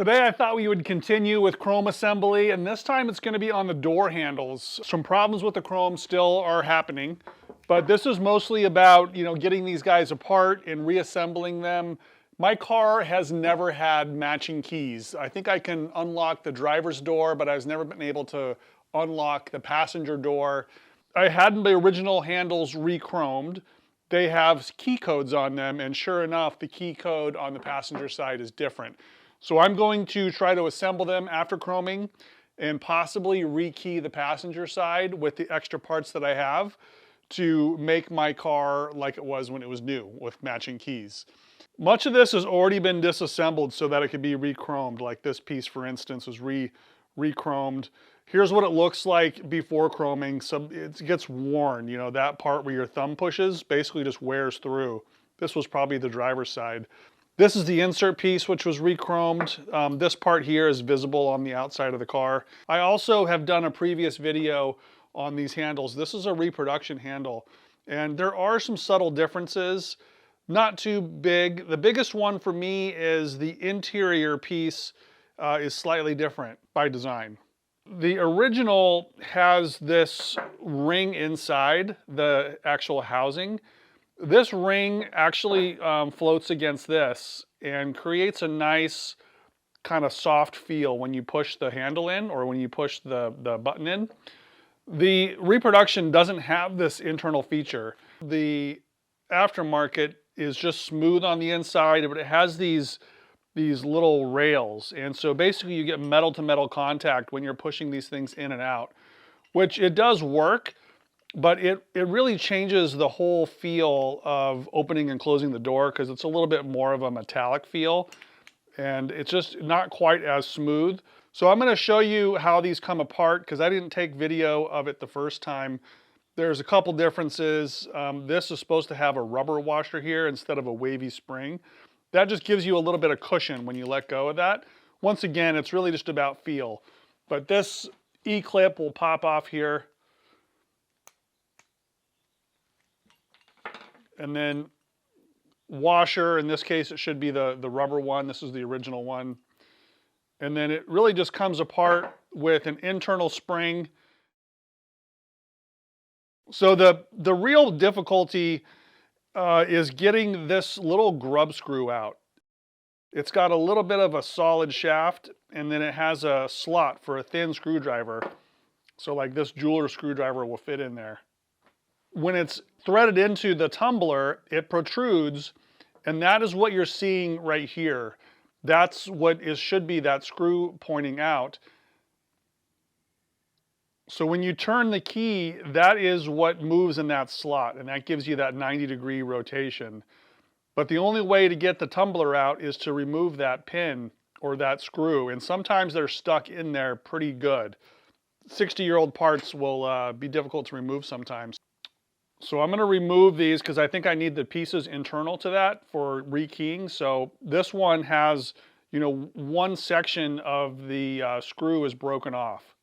Today I thought we would continue with chrome assembly, and this time it's going to be on the door handles. Some problems with the chrome still are happening, but this is mostly about, getting these guys apart and reassembling them. My car has never had matching keys. I think I can unlock the driver's door, but I've never been able to unlock the passenger door. I had the original handles re-chromed. They have key codes on them, and sure enough, the key code on the passenger side is different. So I'm going to try to assemble them after chroming and possibly rekey the passenger side with the extra parts that I have to make my car like it was when it was new with matching keys. Much of this has already been disassembled so that it could be re-chromed. Like this piece, for instance, was re-chromed. Here's what it looks like before chroming. So it gets worn, that part where your thumb pushes basically just wears through. This was probably the driver's side. This is the insert piece, which was re-chromed. This part here is visible on the outside of the car. I also have done a previous video on these handles. This is a reproduction handle, and there are some subtle differences, not too big. The biggest one for me is the interior piece is slightly different by design. The original has this ring inside the actual housing. This ring actually floats against this and creates a nice kind of soft feel when you push the handle in or when you push the button in. The Reproduction doesn't have this internal feature. The aftermarket is just smooth on the inside, but it has these little rails. And so basically you get metal to metal contact when you're pushing these things in and out, which it does work. But it really changes the whole feel of opening and closing the door because it's a little bit more of a metallic feel and it's just not quite as smooth. So I'm going to show you how these come apart because I didn't take video of it the first time. There's a couple differences. This is supposed to have a rubber washer here instead of a wavy spring. That just gives you a little bit of cushion when you let go of that. Once again, it's really just about feel. But this E-clip will pop off here. And then washer, in this case it should be the rubber one. This is the original one. And then it really just comes apart with an internal spring. So the real difficulty is getting this little grub screw out. It's got a little bit of a solid shaft and then it has a slot for a thin screwdriver. So like this jeweler screwdriver will fit in there. When it's threaded into the tumbler, it protrudes, and that is what you're seeing right here. That's what should be that screw pointing out. So when you turn the key, that is what moves in that slot, and that gives you that 90-degree rotation. But the only way to get the tumbler out is to remove that pin or that screw, and sometimes they're stuck in there pretty good. 60-year-old parts will be difficult to remove sometimes. So I'm going to remove these because I think I need the pieces internal to that for rekeying. So this one has, one section of the screw is broken off.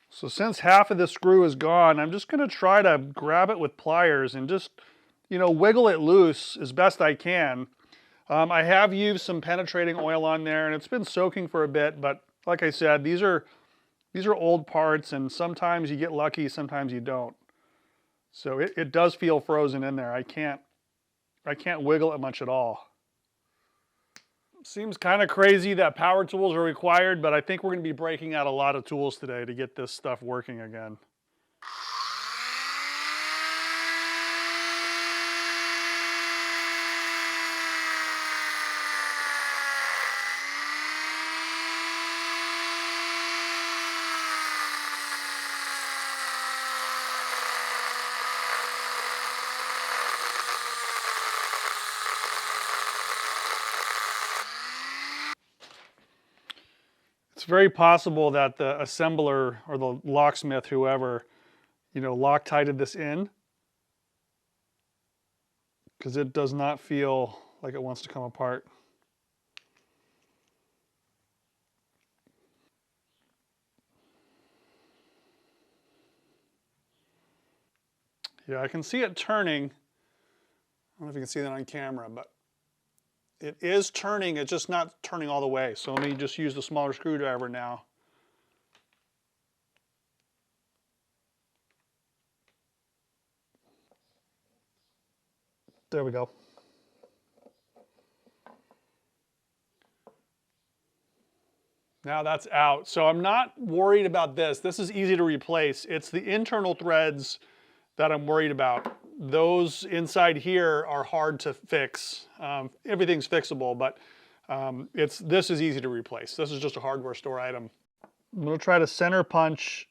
So since half of the screw is gone, I'm just going to try to grab it with pliers and just, wiggle it loose as best I can. I have used some penetrating oil on there and it's been soaking for a bit, but like I said, these are old parts and sometimes you get lucky, sometimes you don't. So it does feel frozen in there. I can't wiggle it much at all. Seems kind of crazy that power tools are required, but I think we're going to be breaking out a lot of tools today to get this stuff working again. It's very possible that the assembler or the locksmith, whoever, Loctited this in because it does not feel like it wants to come apart. Yeah, I can see it turning. I don't know if you can see that on camera, but It is turning, it's just not turning all the way. So let me just use the smaller screwdriver now. There we go. Now that's out. So I'm not worried about this. This is easy to replace. It's the internal threads that I'm worried about. Those inside here are hard to fix. Everything's fixable, but this is easy to replace. This is just a hardware store item. I'm gonna try to center punch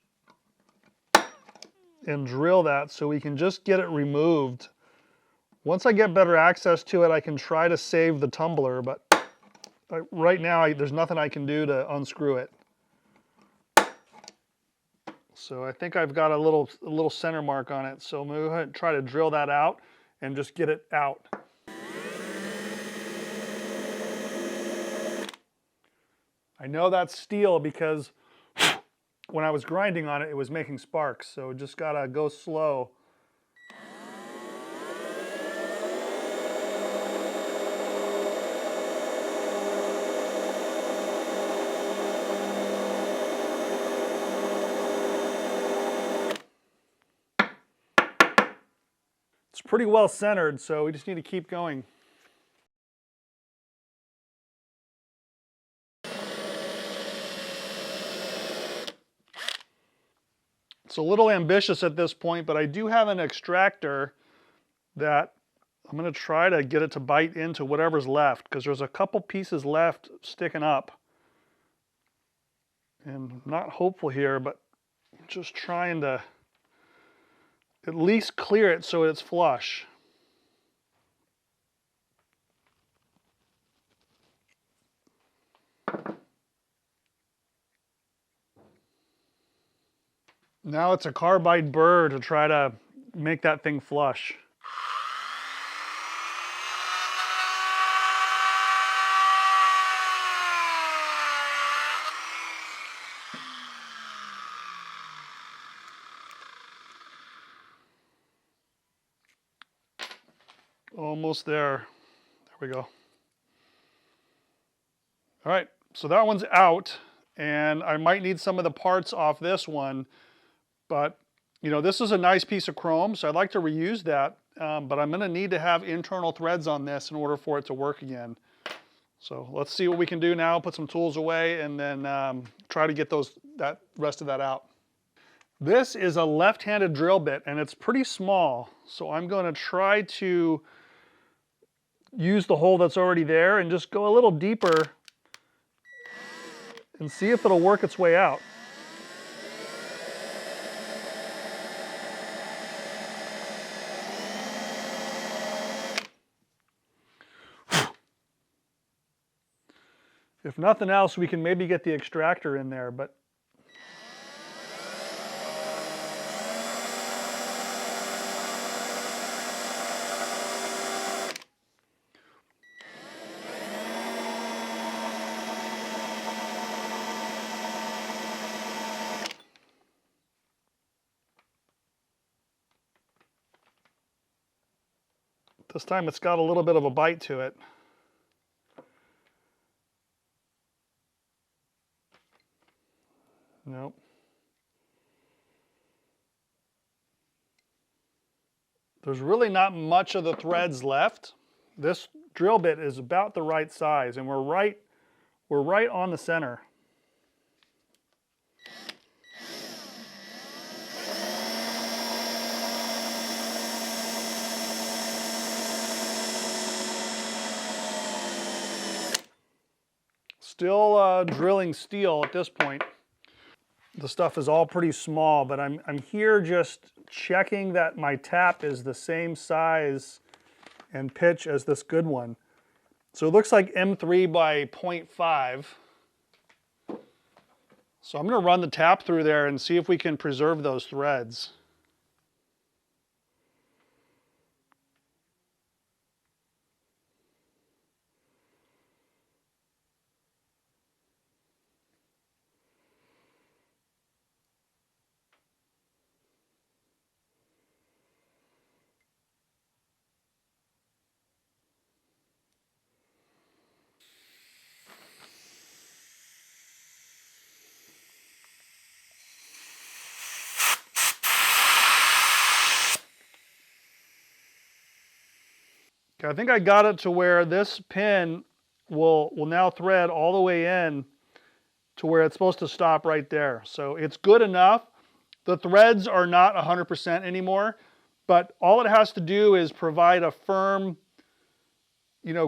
and drill that so we can just get it removed. Once I get better access to it, I can try to save the tumbler, but right now there's nothing I can do to unscrew it. So I think I've got a little center mark on it. So I'm gonna go ahead and try to drill that out and just get it out. I know that's steel because when I was grinding on it, it was making sparks. So just gotta go slow. It's pretty well centered, so we just need to keep going. It's a little ambitious at this point, but I do have an extractor that I'm going to try to get it to bite into whatever's left, because there's a couple pieces left sticking up. And I'm not hopeful here, but I'm just trying to at least clear it so it's flush. Now it's a carbide burr to try to make that thing flush. Almost there. There we go. All right, so that one's out, and I might need some of the parts off this one, but you know, this is a nice piece of chrome, so I'd like to reuse that, but I'm gonna need to have internal threads on this in order for it to work again. So let's see what we can do now, put some tools away, and then try to get that rest of that out. This is a left-handed drill bit, and it's pretty small, so I'm gonna try to use the hole that's already there and just go a little deeper and see if it'll work its way out. If nothing else, we can maybe get the extractor in there, but this time it's got a little bit of a bite to it. Nope. There's really not much of the threads left. This drill bit is about the right size, and we're right on the center. Still drilling steel at this point. The stuff is all pretty small, but I'm here just checking that my tap is the same size and pitch as this good one. So it looks like M3 by 0.5. So I'm going to run the tap through there and see if we can preserve those threads. Okay, I think I got it to where this pin will now thread all the way in to where it's supposed to stop right there. So it's good enough. The threads are not 100% anymore, but all it has to do is provide a firm,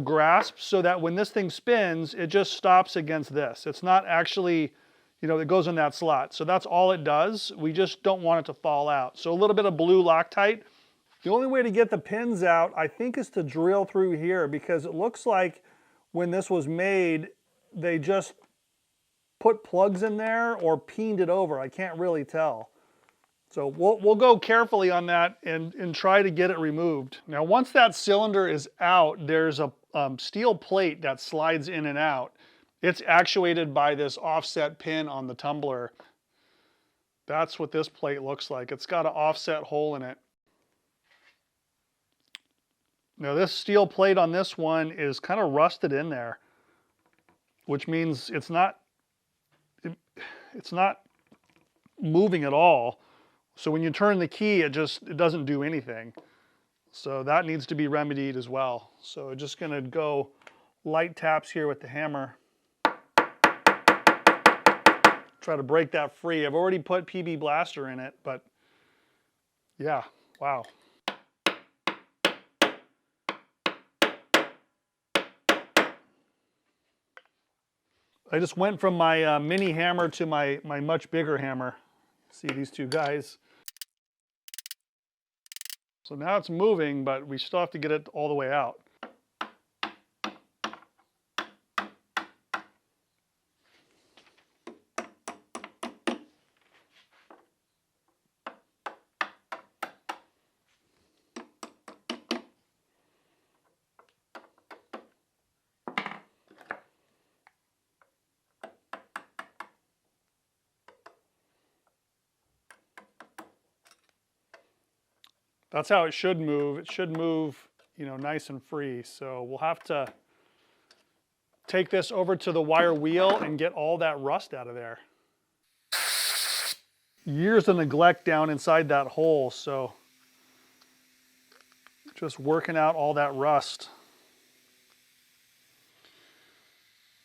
grasp so that when this thing spins, it just stops against this. It's not actually, it goes in that slot. So that's all it does. We just don't want it to fall out. So a little bit of blue Loctite. The only way to get the pins out, I think, is to drill through here, because it looks like when this was made, they just put plugs in there or peened it over. I can't really tell. So we'll go carefully on that and try to get it removed. Now, once that cylinder is out, there's a steel plate that slides in and out. It's actuated by this offset pin on the tumbler. That's what this plate looks like. It's got an offset hole in it. Now, this steel plate on this one is kind of rusted in there, which means it's not moving at all. So when you turn the key, it doesn't do anything. So that needs to be remedied as well. So just gonna go light taps here with the hammer. Try to break that free. I've already put PB Blaster in it, but yeah, wow. I just went from my mini hammer to my much bigger hammer. See these two guys. So now it's moving, but we still have to get it all the way out. That's how it should move. It should move, nice and free. So we'll have to take this over to the wire wheel and get all that rust out of there. Years of neglect down inside that hole, so just working out all that rust.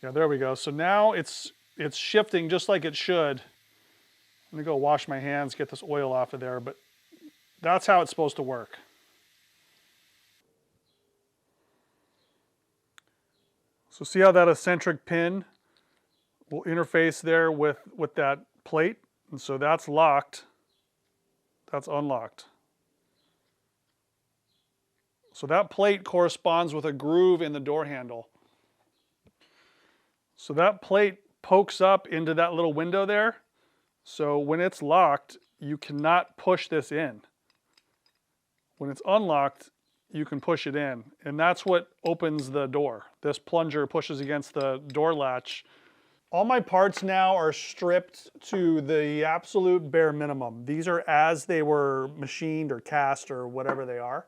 Yeah, there we go. So now it's shifting just like it should. Let me go wash my hands, get this oil off of there, but that's how it's supposed to work. So see how that eccentric pin will interface there with that plate? And so that's locked, that's unlocked. So that plate corresponds with a groove in the door handle. So that plate pokes up into that little window there. So when it's locked, you cannot push this in. When it's unlocked, you can push it in, and that's what opens the door. This plunger pushes against the door latch. All my parts now are stripped to the absolute bare minimum. These are as they were machined or cast or whatever they are.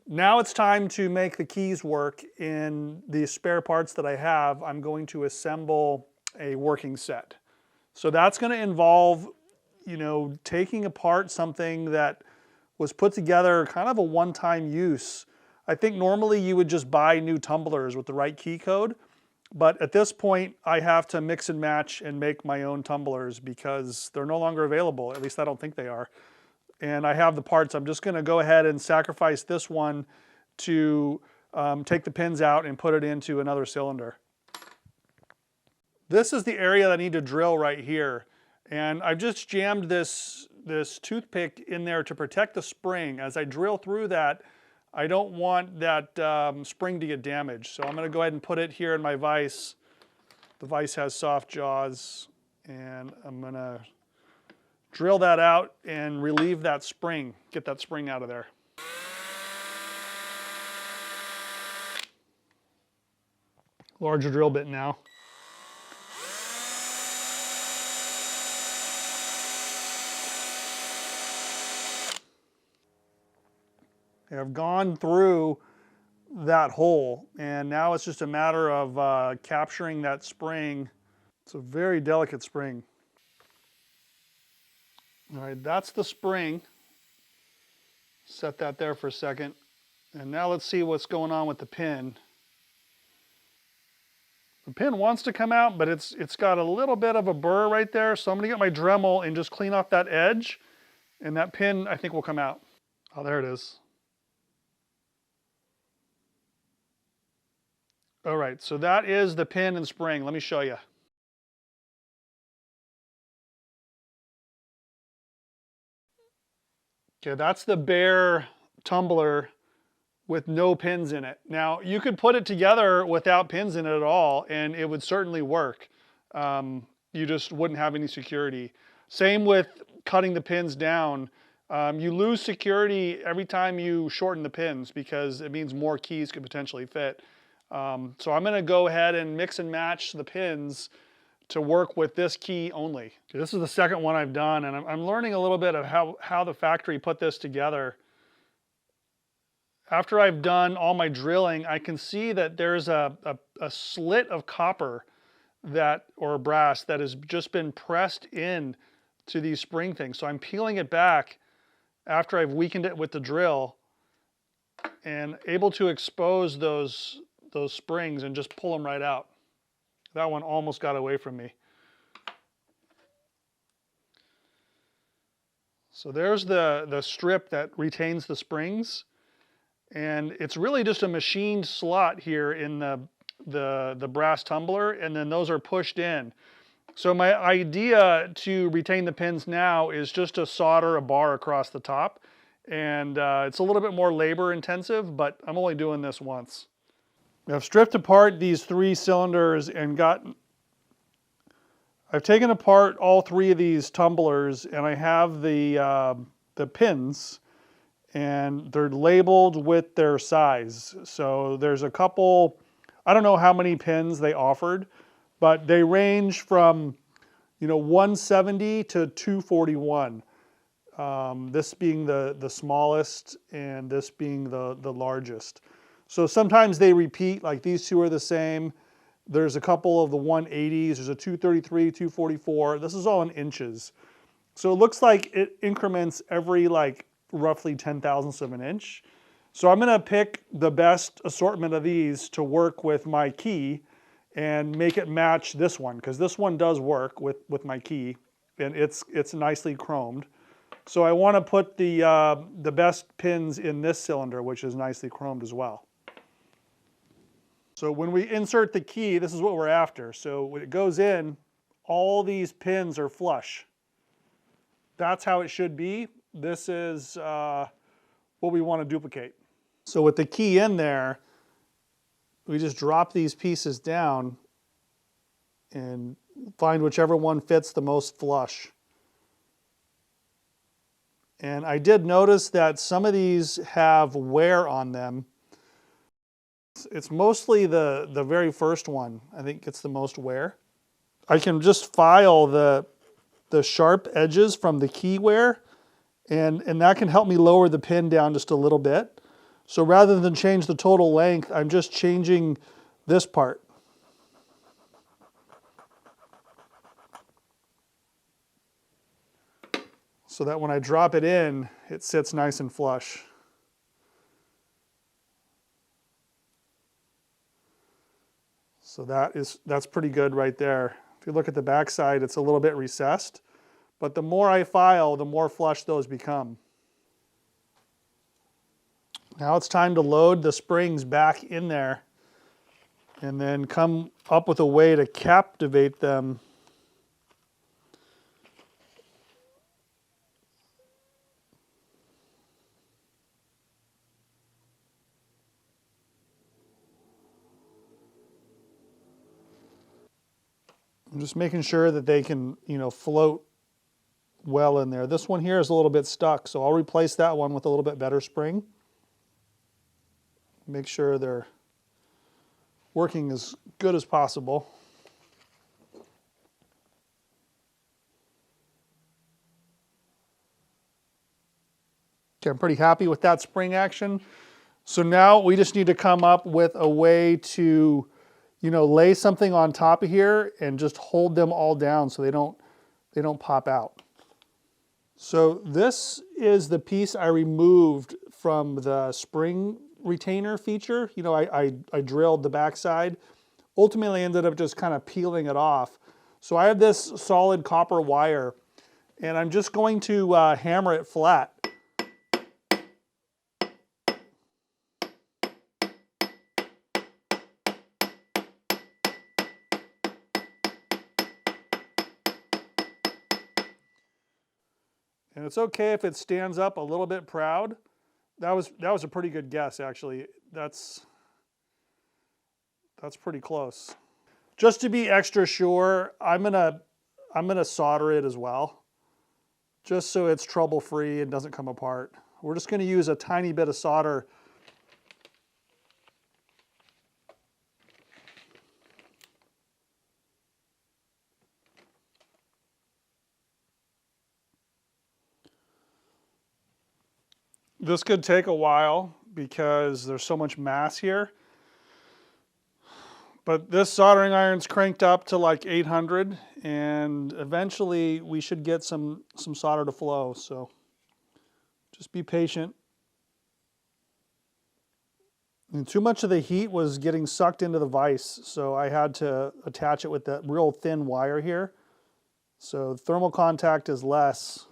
Now it's time to make the keys work. In the spare parts that I have, I'm going to assemble a working set. So that's going to involve, taking apart something that was put together kind of a one-time use. I think normally you would just buy new tumblers with the right key code, but at this point I have to mix and match and make my own tumblers because they're no longer available. At least I don't think they are. And I have the parts. I'm just going to go ahead and sacrifice this one to take the pins out and put it into another cylinder. This is the area that I need to drill right here. And I've just jammed this toothpick in there to protect the spring. As I drill through that, I don't want that spring to get damaged. So I'm going to go ahead and put it here in my vise. The vise has soft jaws, and I'm going to drill that out and relieve that spring, get that spring out of there. Larger drill bit now. I've gone through that hole, and now it's just a matter of capturing that spring. It's a very delicate spring. All right, that's the spring. Set that there for a second. And now let's see what's going on with the pin. The pin wants to come out, but it's got a little bit of a burr right there. So I'm gonna get my Dremel and just clean off that edge. And that pin, I think, will come out. Oh, there it is. All right, so that is the pin and spring. Let me show you. Okay, that's the bare tumbler with no pins in it. Now, you could put it together without pins in it at all, and it would certainly work. You just wouldn't have any security. Same with cutting the pins down. You lose security every time you shorten the pins because it means more keys could potentially fit. So I'm gonna go ahead and mix and match the pins to work with this key only. Okay, this is the second one I've done, and I'm learning a little bit of how the factory put this together. After I've done all my drilling, I can see that there's a slit of copper or brass that has just been pressed in to these spring things. So I'm peeling it back after I've weakened it with the drill and able to expose those springs and just pull them right out. That one almost got away from me. So there's the strip that retains the springs. And it's really just a machined slot here in the brass tumbler, and then those are pushed in. So my idea to retain the pins now is just to solder a bar across the top. And it's a little bit more labor intensive, but I'm only doing this once. I've stripped apart these 3 cylinders and I've taken apart all 3 of these tumblers, and I have the pins, and they're labeled with their size. So there's a couple, I don't know how many pins they offered, but they range from 170 to 241. This being the smallest and this being the largest. So sometimes they repeat, like these 2 are the same. There's a couple of the 180s, there's a 233, 244. This is all in inches. So it looks like it increments every roughly 10,000ths of an inch. So I'm gonna pick the best assortment of these to work with my key and make it match this one, because this one does work with my key, and it's nicely chromed. So I wanna put the best pins in this cylinder, which is nicely chromed as well. So when we insert the key, this is what we're after. So when it goes in, all these pins are flush. That's how it should be. This is what we want to duplicate. So with the key in there, we just drop these pieces down and find whichever one fits the most flush. And I did notice that some of these have wear on them. It's mostly the very first one, I think, gets the most wear. I can just file the sharp edges from the key wear, and that can help me lower the pin down just a little bit. So rather than change the total length, I'm just changing this part. So that when I drop it in, it sits nice and flush. So that's pretty good right there. If you look at the back side, it's a little bit recessed, but the more I file, the more flush those become. Now it's time to load the springs back in there and then come up with a way to captivate them. I'm just making sure that they can, float well in there. This one here is a little bit stuck, so I'll replace that one with a little bit better spring. Make sure they're working as good as possible. Okay, I'm pretty happy with that spring action. So now we just need to come up with a way to lay something on top of here and just hold them all down so they don't pop out. So this is the piece I removed from the spring retainer feature. You know, I drilled the backside. Ultimately, I ended up just kind of peeling it off. So I have this solid copper wire, and I'm just going to hammer it flat. And it's okay if it stands up a little bit proud. That was a pretty good guess, actually. That's pretty close. Just to be extra sure, I'm gonna solder it as well, just so it's trouble-free and doesn't come apart. We're just gonna use a tiny bit of solder. This could take a while because there's so much mass here. But this soldering iron's cranked up to like 800, and eventually we should get some solder to flow, so just be patient. And too much of the heat was getting sucked into the vise, so I had to attach it with that real thin wire here. So thermal contact is less.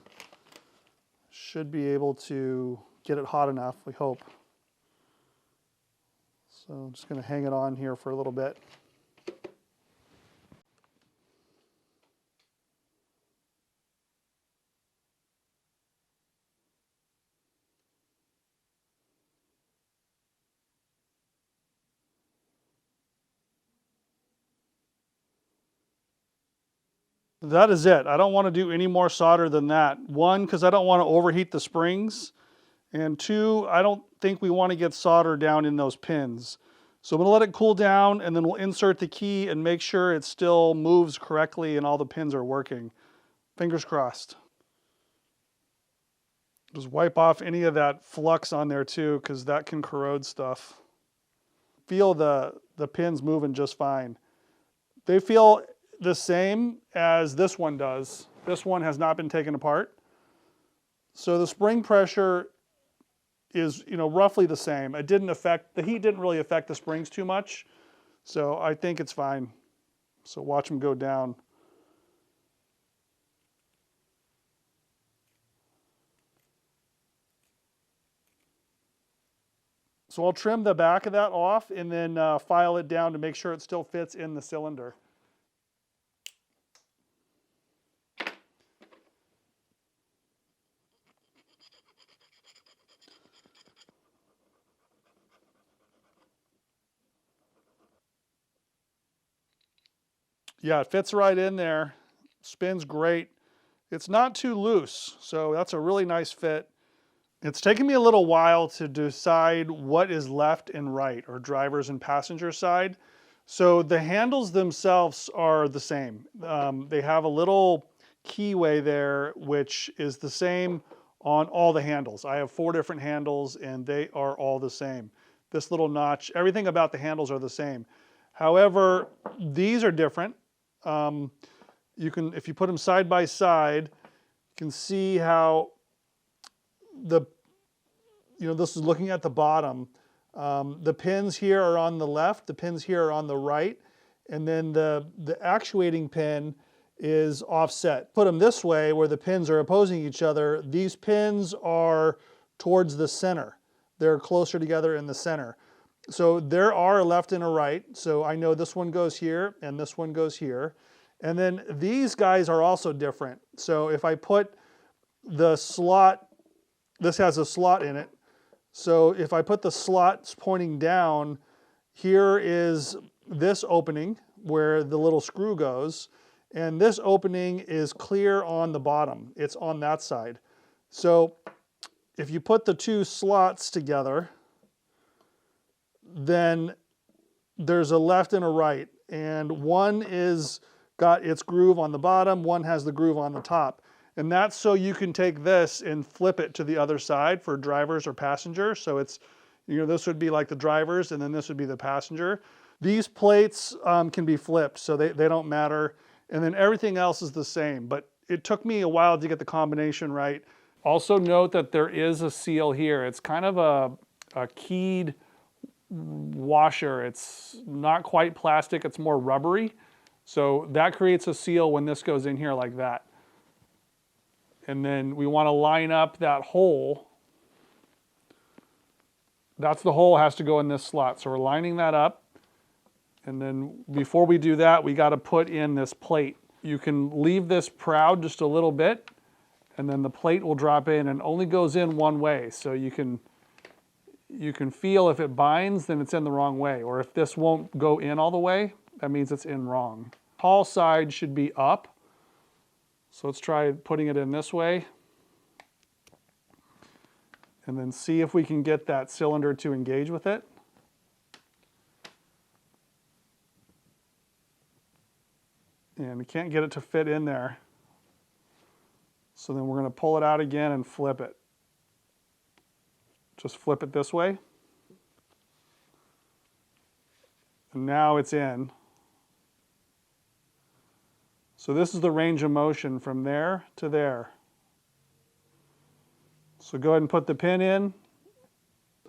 Should be able to get it hot enough, we hope. So I'm just going to hang it on here for a little bit. That is it. I don't want to do any more solder than that. One, because I don't want to overheat the springs. And two, I don't think we want to get solder down in those pins. So I'm going to let it cool down, and then we'll insert the key and make sure it still moves correctly and all the pins are working. Fingers crossed. Just wipe off any of that flux on there too, because that can corrode stuff. Feel the pins moving just fine. They feel the same as this one does. This one has not been taken apart. So the spring pressure is, you know, roughly the same. It didn't affect, the heat didn't really affect the springs too much. So I think it's fine. So watch them go down. So I'll trim the back of that off and then file it down to make sure it still fits in the cylinder. Yeah, it fits right in there. Spins great. It's not too loose, so that's a really nice fit. It's taken me a little while to decide what is left and right, or driver's and passenger side. So the handles themselves are the same. They have a little keyway there, which is the same on all the handles. I have 4 different handles and they are all the same. This little notch, everything about the handles are the same. However, these are different. You can, if you put them side by side, you can see how this is looking at the bottom. The pins here are on the left, the pins here are on the right, and then the actuating pin is offset. Put them this way where the pins are opposing each other. These pins are towards the center. They're closer together in the center. So there are a left and a right. So I know this one goes here and this one goes here. And then these guys are also different. So if I put the slot, this has a slot in it. So if I put the slots pointing down, here is this opening where the little screw goes. And this opening is clear on the bottom. It's on that side. So if you put the 2 slots together, then there's a left and a right. And one is got its groove on the bottom, one has the groove on the top. And that's so you can take this and flip it to the other side for drivers or passengers. So it's, this would be like the drivers and then this would be the passenger. These plates can be flipped, so they don't matter. And then everything else is the same, but it took me a while to get the combination right. Also note that there is a seal here. It's kind of a keyed washer. It's not quite plastic, it's more rubbery. So that creates a seal when this goes in here like that. And then we want to line up that hole. That's the hole has to go in this slot. So we're lining that up. And then before we do that, we got to put in this plate. You can leave this proud just a little bit, and then the plate will drop in and only goes in one way. So you can feel if it binds, then it's in the wrong way. Or if this won't go in all the way, that means it's in wrong. Tall side should be up. So let's try putting it in this way. And then see if we can get that cylinder to engage with it. And we can't get it to fit in there. So then we're going to pull it out again and flip it. Just flip it this way. And now it's in. So this is the range of motion from there to there. So go ahead and put the pin in.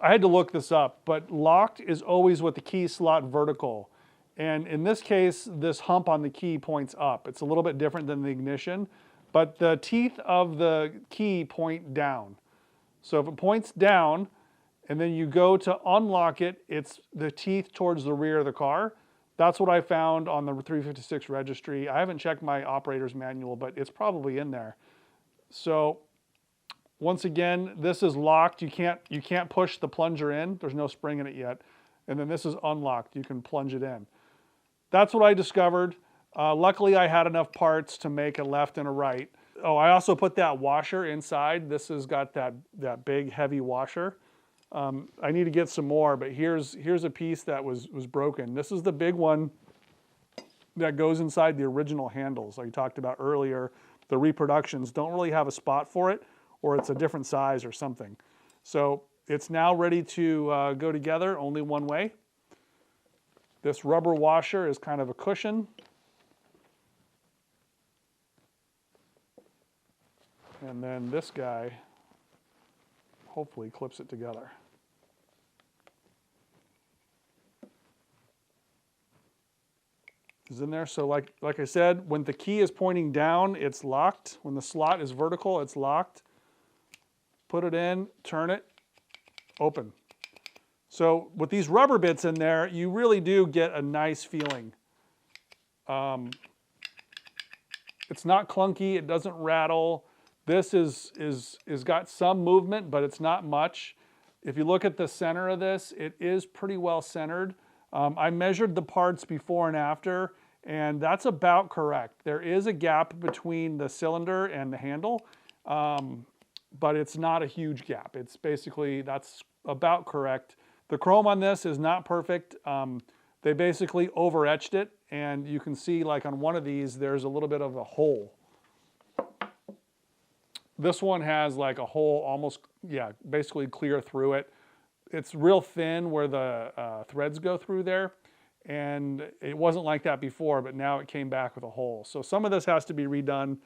I had to look this up, but locked is always with the key slot vertical. And in this case, this hump on the key points up. It's a little bit different than the ignition, but the teeth of the key point down. So if it points down and then you go to unlock it, it's the teeth towards the rear of the car. That's what I found on the 356 registry. I haven't checked my operator's manual, but it's probably in there. So once again, this is locked. You can't push the plunger in. There's no spring in it yet. And then this is unlocked. You can plunge it in. That's what I discovered. Luckily, I had enough parts to make a left and a right. Oh, I also put that washer inside. This has got that big, heavy washer. I need to get some more, but here's a piece that was broken. This is the big one that goes inside the original handles like you talked about earlier. The reproductions don't really have a spot for it, or it's a different size or something. So it's now ready to go together only one way. This rubber washer is kind of a cushion. And then this guy hopefully clips it together. Is in there. So like I said, when the key is pointing down, it's locked. When the slot is vertical, it's locked. Put it in, turn it, open. So with these rubber bits in there, you really do get a nice feeling. It's not clunky, it doesn't rattle. This is got some movement, but it's not much. If you look at the center of this, it is pretty well centered. I measured the parts before and after, and that's about correct. There is a gap between the cylinder and the handle, but it's not a huge gap. It's basically, that's about correct. The chrome on this is not perfect. They basically over-etched it, and you can see like on one of these, there's a little bit of a hole. This one has like a hole almost, yeah, basically clear through it. It's real thin where the threads go through there, and it wasn't like that before, but now it came back with a hole. So some of this has to be redone.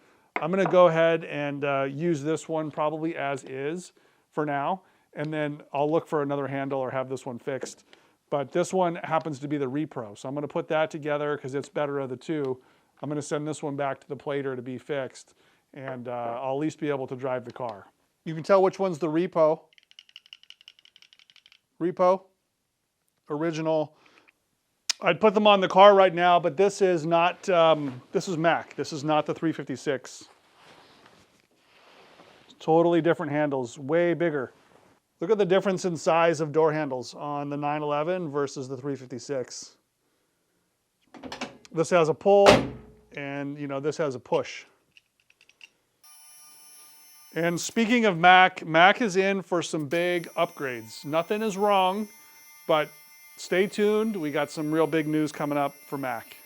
I'm gonna go ahead and use this one probably as is for now, and then I'll look for another handle or have this one fixed. But this one happens to be the Repro, so I'm gonna put that together because it's better of the two. I'm gonna send this one back to the plater to be fixed, and I'll at least be able to drive the car. You can tell which one's the Repo. Repo, original. I'd put them on the car right now, but this is not, this is Mac. This is not the 356. Totally different handles, way bigger. Look at the difference in size of door handles on the 911 versus the 356. This has a pull, and this has a push. And speaking of Mac, Mac is in for some big upgrades. Nothing is wrong, but stay tuned. We got some real big news coming up for Mac.